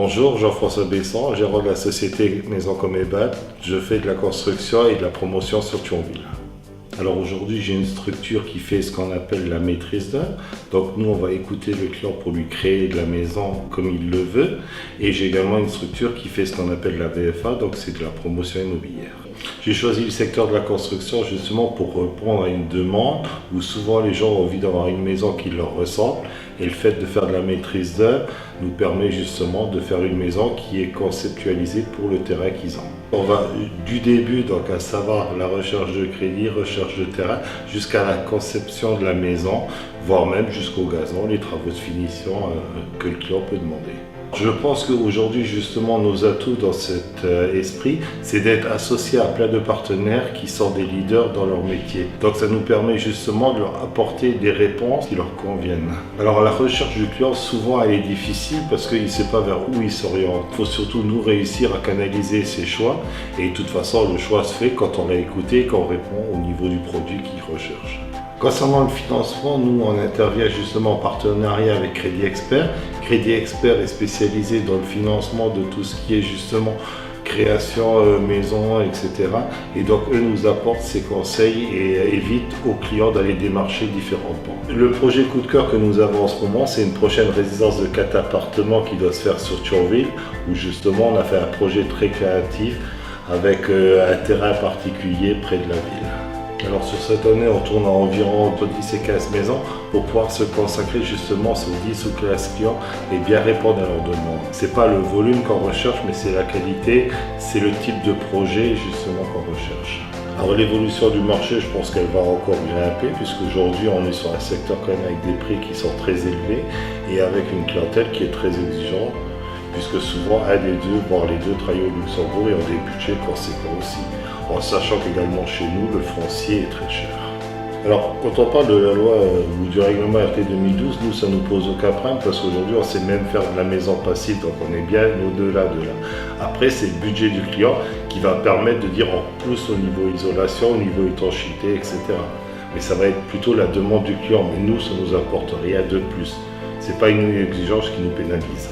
Bonjour, Jean-François Besson, gérant de la société Maison Comébal. Je fais de la construction et de la promotion sur Thionville. Alors aujourd'hui, j'ai une structure qui fait ce qu'on appelle la maîtrise d'œuvre. Donc nous, on va écouter le client pour lui créer de la maison comme il le veut. Et j'ai également une structure qui fait ce qu'on appelle la VFA, donc c'est de la promotion immobilière. J'ai choisi le secteur de la construction justement pour répondre à une demande où souvent les gens ont envie d'avoir une maison qui leur ressemble. Et le fait de faire de la maîtrise d'œuvre nous permet justement de faire une maison qui est conceptualisée pour le terrain qu'ils ont. On va du début, donc à savoir la recherche de crédit, recherche de terrain, jusqu'à la conception de la maison, voire même jusqu'au gazon, les travaux de finition que le client peut demander. Je pense qu'aujourd'hui, justement, nos atouts dans cet esprit, c'est d'être associés à plein de partenaires qui sont des leaders dans leur métier. Donc ça nous permet justement de leur apporter des réponses qui leur conviennent. Alors la recherche du client, souvent, elle est difficile parce qu'il ne sait pas vers où il s'oriente. Il faut surtout nous réussir à canaliser ses choix. Et de toute façon, le choix se fait quand on l'a écouté et qu'on répond au niveau du produit qu'il recherche. Concernant le financement, nous on intervient justement en partenariat avec Crédit Expert. Crédit Expert est spécialisé dans le financement de tout ce qui est justement création, maison, etc. Et donc eux nous apportent ces conseils et évitent aux clients d'aller démarcher différentes banques. Le projet coup de cœur que nous avons en ce moment, c'est une prochaine résidence de 4 appartements qui doit se faire sur Thionville, où justement on a fait un projet très créatif avec un terrain particulier près de la ville. Alors sur cette année, on tourne à environ entre 10 et 15 maisons pour pouvoir se consacrer justement sur 10 ou 15 clients et bien répondre à leurs demandes. C'est pas le volume qu'on recherche, mais c'est la qualité, c'est le type de projet justement qu'on recherche. Alors l'évolution du marché, je pense qu'elle va encore grimper puisqu'aujourd'hui on est sur un secteur quand même avec des prix qui sont très élevés et avec une clientèle qui est très exigeante puisque souvent un des deux, voire les deux travaillent au Luxembourg et ont des budgets conséquents aussi. En sachant qu'également chez nous, le foncier est très cher. Alors, quand on parle de la loi ou du règlement RT 2012, nous, ça ne nous pose aucun problème parce qu'aujourd'hui, on sait même faire de la maison passive, donc on est bien au-delà de là. Après, c'est le budget du client qui va permettre de dire en plus au niveau isolation, au niveau étanchéité, etc. Mais ça va être plutôt la demande du client, mais nous, ça ne nous apporte rien de plus. Ce n'est pas une exigence qui nous pénalise.